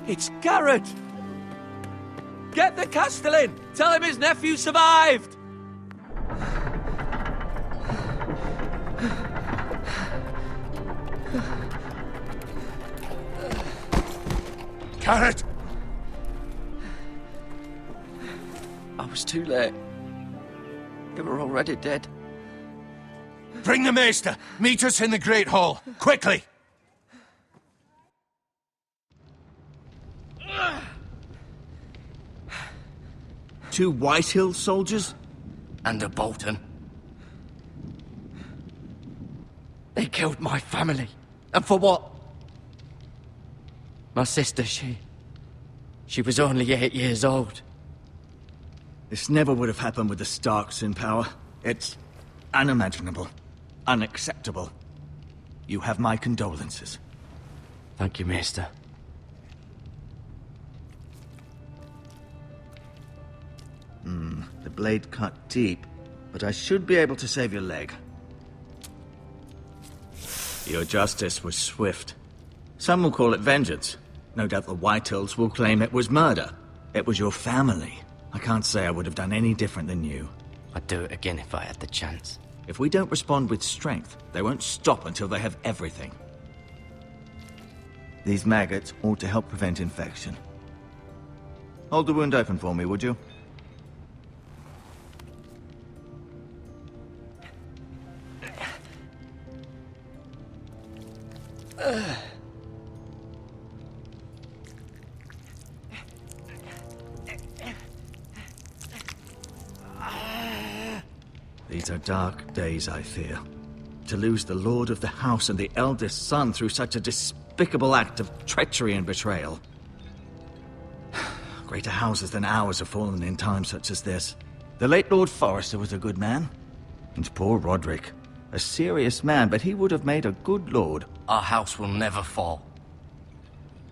It's Garrett! Get the Castellan! Tell him his nephew survived! Garrett! I was too late. They were already dead. Bring the Maester! Meet us in the Great Hall! Quickly! Two Whitehill soldiers? And a Bolton. They killed my family. And for what? My sister, she was only 8 years old. This never would have happened with the Starks in power. It's unimaginable. Unacceptable. You have my condolences. Thank you, Maester. The blade cut deep, but I should be able to save your leg. Your justice was swift. Some will call it vengeance. No doubt the Whitehills will claim it was murder. It was your family. I can't say I would have done any different than you. I'd do it again if I had the chance. If we don't respond with strength, they won't stop until they have everything. These maggots ought to help prevent infection. Hold the wound open for me, would you? These are dark days, I fear. To lose the lord of the house and the eldest son through such a despicable act of treachery and betrayal. Greater houses than ours have fallen in times such as this. The late Lord Forrester was a good man. And poor Roderick. A serious man, but he would have made a good lord. Our house will never fall.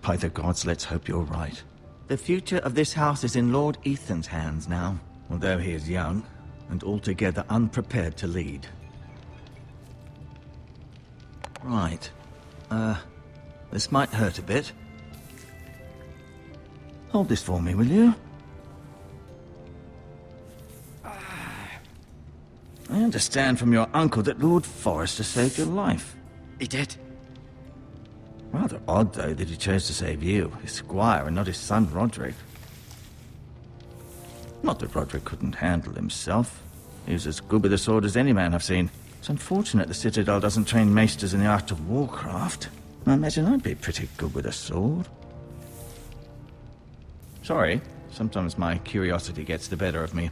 By the gods, let's hope you're right. The future of this house is in Lord Ethan's hands now, although he is young and altogether unprepared to lead. Right. This might hurt a bit. Hold this for me, will you? I understand from your uncle that Lord Forrester saved your life. He did. Rather odd, though, that he chose to save you, his squire, and not his son Roderick. Not that Roderick couldn't handle himself. He was as good with a sword as any man I've seen. It's unfortunate the Citadel doesn't train maesters in the art of warcraft. I imagine I'd be pretty good with a sword. Sorry, sometimes my curiosity gets the better of me.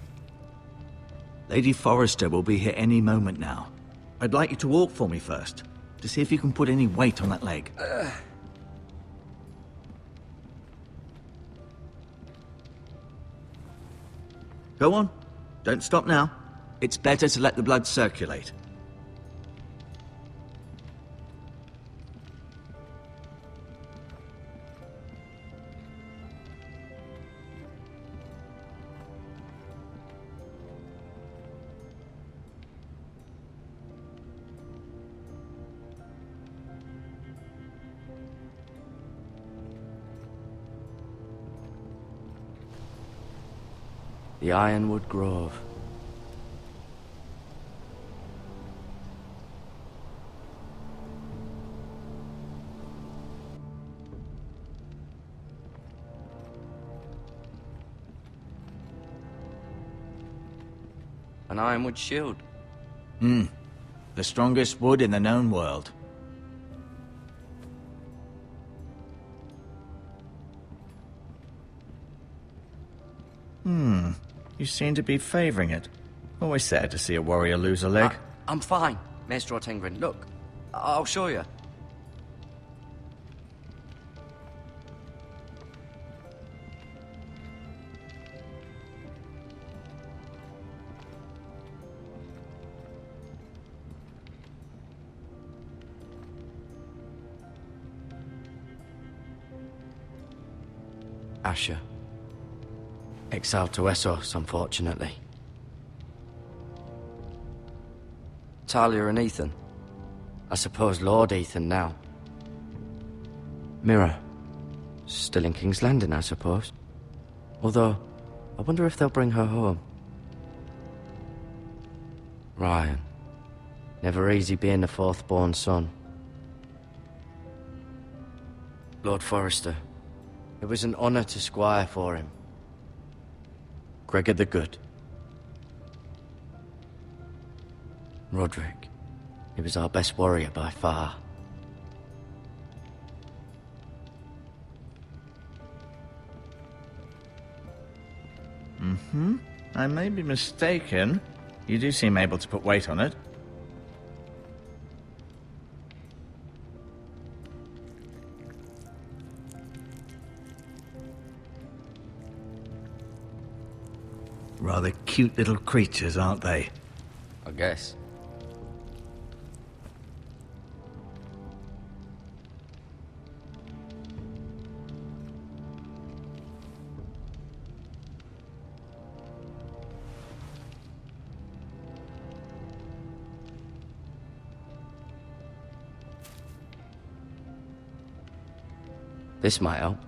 Lady Forrester will be here any moment now. I'd like you to walk for me first, to see if you can put any weight on that leg. Go on. Don't stop now. It's better to let the blood circulate. The Ironwood Grove. An ironwood shield. The strongest wood in the known world. You seem to be favoring it. Always sad to see a warrior lose a leg. I'm fine, Maester Ortengrin. Look, I'll show you. Asher. Exiled to Essos, unfortunately. Talia and Ethan. I suppose Lord Ethan now. Mira. Still in King's Landing, I suppose. Although, I wonder if they'll bring her home. Ryan. Never easy being the fourth-born son. Lord Forrester. It was an honor to squire for him. Gregor the Good. Roderick. He was our best warrior by far. I may be mistaken. You do seem able to put weight on it. Rather cute little creatures, aren't they? I guess. This might help.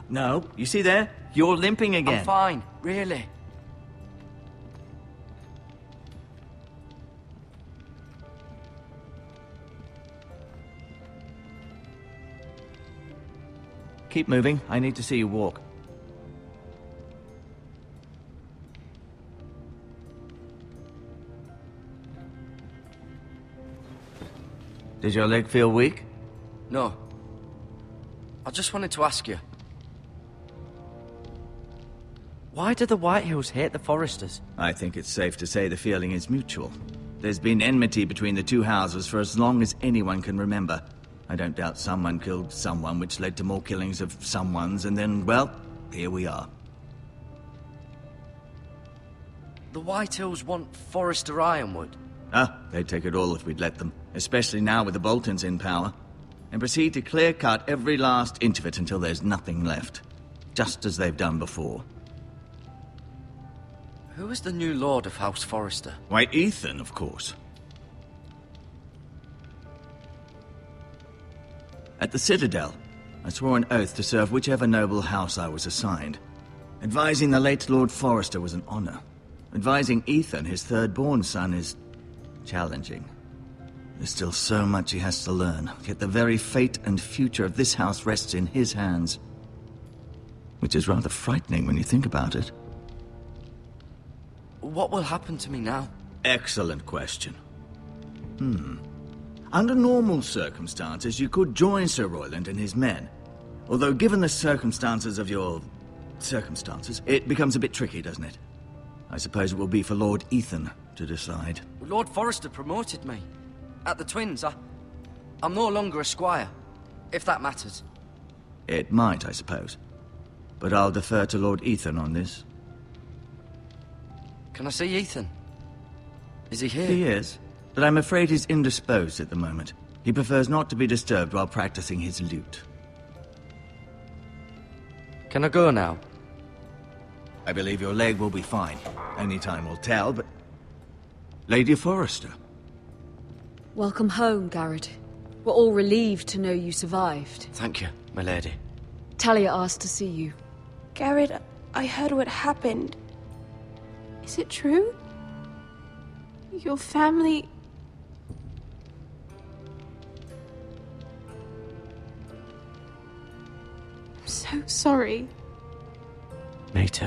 No, you see there? You're limping again. I'm fine, really. Keep moving. I need to see you walk. Does your leg feel weak? No. I just wanted to ask you. Why do the Whitehills hate the Forresters? I think it's safe to say the feeling is mutual. There's been enmity between the two houses for as long as anyone can remember. I don't doubt someone killed someone, which led to more killings of someones, and then, well, here we are. The Whitehills want Forrester Ironwood. They'd take it all if we'd let them, especially now with the Boltons in power, and proceed to clear-cut every last inch of it until there's nothing left, just as they've done before. Who is the new Lord of House Forrester? Why, Ethan, of course. At the Citadel, I swore an oath to serve whichever noble house I was assigned. Advising the late Lord Forrester was an honor. Advising Ethan, his third-born son, is challenging. There's still so much he has to learn, yet the very fate and future of this house rests in his hands. Which is rather frightening when you think about it. What will happen to me now? Excellent question. Under normal circumstances, you could join Sir Royland and his men. Although given the circumstances of your circumstances, it becomes a bit tricky, doesn't it? I suppose it will be for Lord Ethan to decide. Lord Forrester promoted me. At the Twins, I'm no longer a squire, if that matters. It might, I suppose. But I'll defer to Lord Ethan on this. Can I see Ethan? Is he here? He is, but I'm afraid he's indisposed at the moment. He prefers not to be disturbed while practicing his lute. Can I go now? I believe your leg will be fine. Only time will tell, but... Lady Forrester. Welcome home, Garrett. We're all relieved to know you survived. Thank you, my lady. Talia asked to see you. Garrett, I heard what happened. Is it true? Your family... I'm so sorry. Me too.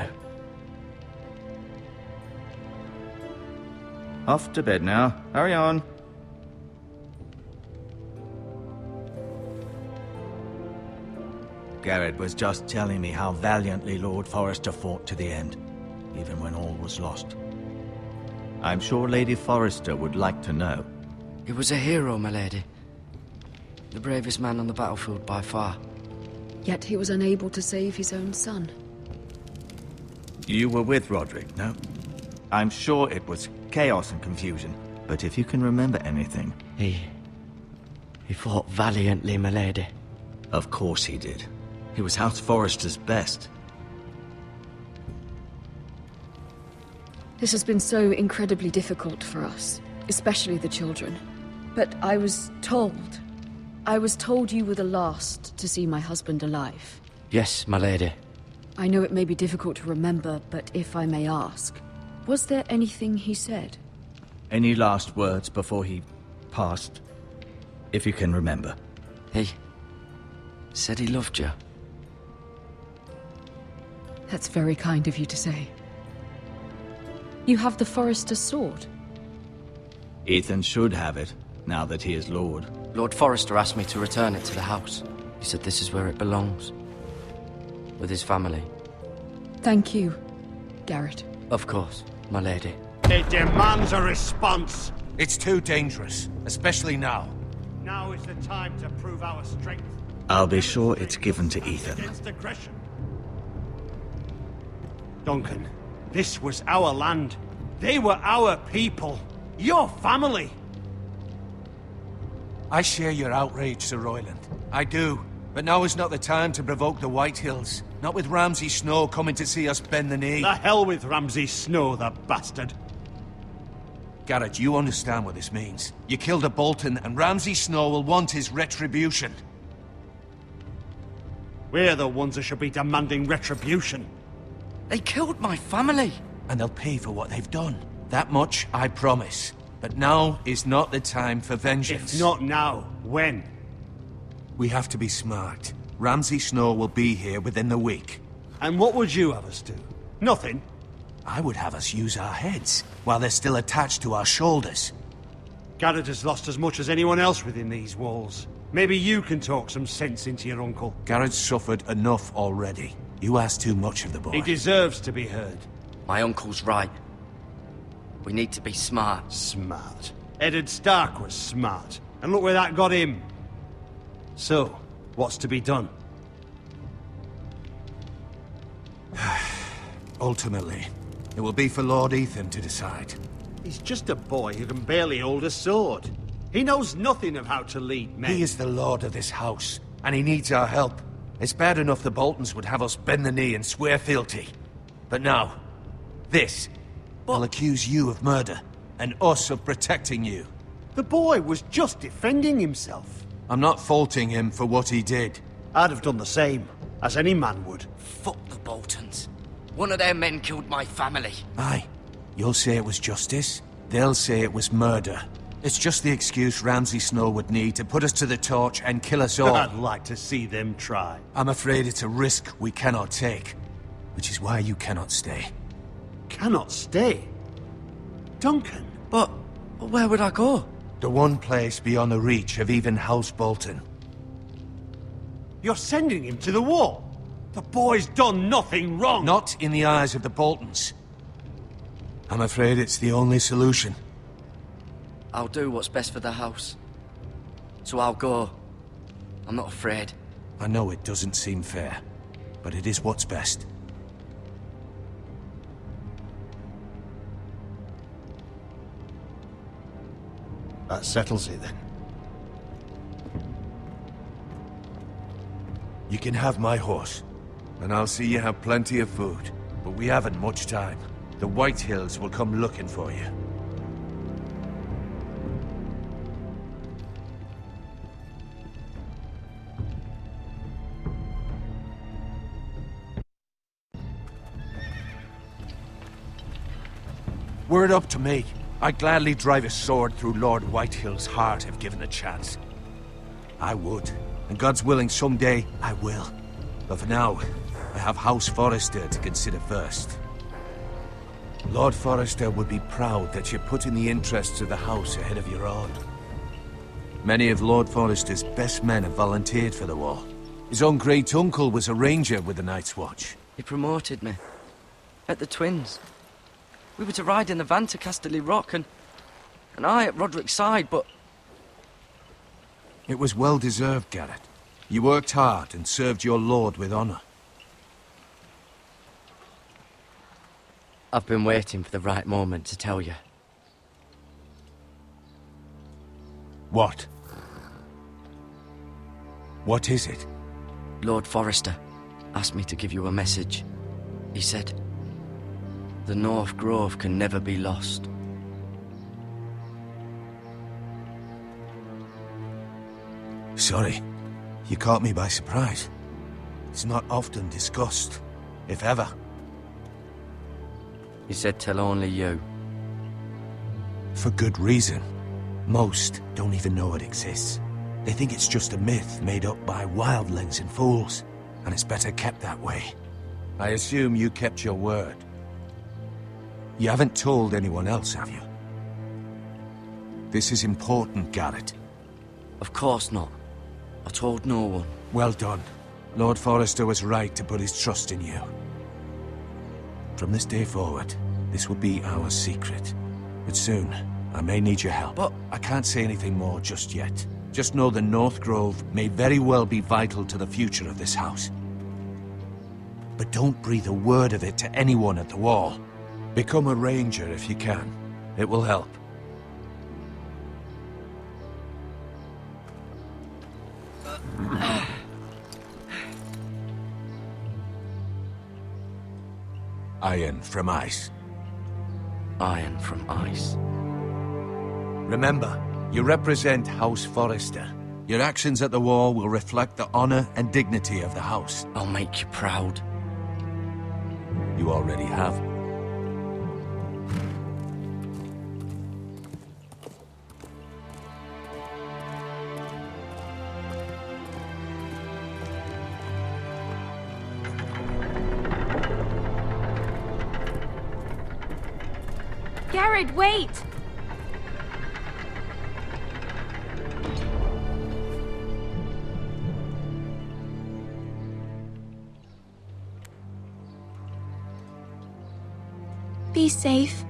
Off to bed now. Hurry on. Garrett was just telling me how valiantly Lord Forrester fought to the end, even when all was lost. I'm sure Lady Forrester would like to know. He was a hero, my lady. The bravest man on the battlefield by far. Yet he was unable to save his own son. You were with Roderick, no? I'm sure it was chaos and confusion, but if you can remember anything... He fought valiantly, my lady. Of course he did. He was House Forrester's best. This has been so incredibly difficult for us, especially the children. But I was told you were the last to see my husband alive. Yes, my lady. I know it may be difficult to remember, but if I may ask, was there anything he said? Any last words before he passed? If you can remember. He said he loved you. That's very kind of you to say. You have the Forrester's sword. Ethan should have it, now that he is Lord. Lord Forrester asked me to return it to the house. He said this is where it belongs. With his family. Thank you, Garrett. Of course, my lady. It demands a response. It's too dangerous, especially now. Now is the time to prove our strength. I'll be sure it's given to Ethan. Against aggression. Duncan, this was our land. They were our people. Your family. I share your outrage, Sir Royland. I do. But now is not the time to provoke the White Hills. Not with Ramsay Snow coming to see us bend the knee. The hell with Ramsay Snow, the bastard. Garrett, you understand what this means. You killed a Bolton, and Ramsay Snow will want his retribution. We're the ones that should be demanding retribution. They killed my family. And they'll pay for what they've done. That much, I promise. But now is not the time for vengeance. If not now, when? We have to be smart. Ramsay Snow will be here within the week. And what would you have us do? Nothing? I would have us use our heads, while they're still attached to our shoulders. Garrett has lost as much as anyone else within these walls. Maybe you can talk some sense into your uncle. Garrett's suffered enough already. You ask too much of the boy. He deserves to be heard. My uncle's right. We need to be smart. Smart. Eddard Stark was smart. And look where that got him. So, what's to be done? Ultimately, it will be for Lord Ethan to decide. He's just a boy who can barely hold a sword. He knows nothing of how to lead men. He is the lord of this house, and he needs our help. It's bad enough the Boltons would have us bend the knee and swear fealty. But now, this will accuse you of murder, and us of protecting you. The boy was just defending himself. I'm not faulting him for what he did. I'd have done the same, as any man would. Fuck the Boltons. One of their men killed my family. Aye. You'll say it was justice. They'll say it was murder. It's just the excuse Ramsay Snow would need to put us to the torch and kill us all. I'd like to see them try. I'm afraid it's a risk we cannot take. Which is why you cannot stay. Cannot stay? Duncan? But where would I go? The one place beyond the reach of even House Bolton. You're sending him to the war? The boy's done nothing wrong! Not in the eyes of the Boltons. I'm afraid it's the only solution. I'll do what's best for the house. So I'll go. I'm not afraid. I know it doesn't seem fair, but it is what's best. That settles it then. You can have my horse, and I'll see you have plenty of food. But we haven't much time. The White Hills will come looking for you. Were it up to me, I'd gladly drive a sword through Lord Whitehill's heart if given the chance. I would, and God's willing someday I will. But for now, I have House Forrester to consider first. Lord Forrester would be proud that you're putting the interests of the house ahead of your own. Many of Lord Forrester's best men have volunteered for the war. His own great-uncle was a ranger with the Night's Watch. He promoted me. At the Twins. We were to ride in the van to Casterly Rock, and I at Roderick's side, but... It was well-deserved, Garrett. You worked hard and served your lord with honor. I've been waiting for the right moment to tell you. What? What is it? Lord Forrester asked me to give you a message. He said, The North Grove can never be lost. Sorry, you caught me by surprise. It's not often discussed, if ever. He said tell only you. For good reason. Most don't even know it exists. They think it's just a myth made up by wildlings and fools, and it's better kept that way. I assume you kept your word. You haven't told anyone else, have you? This is important, Garrett. Of course not. I told no one. Well done. Lord Forrester was right to put his trust in you. From this day forward, this will be our secret. But soon, I may need your help. But I can't say anything more just yet. Just know the North Grove may very well be vital to the future of this house. But don't breathe a word of it to anyone at the wall. Become a ranger if you can. It will help. Iron from ice. Iron from ice. Remember, you represent House Forrester. Your actions at the wall will reflect the honor and dignity of the house. I'll make you proud. You already have. Garrett, wait! Be safe.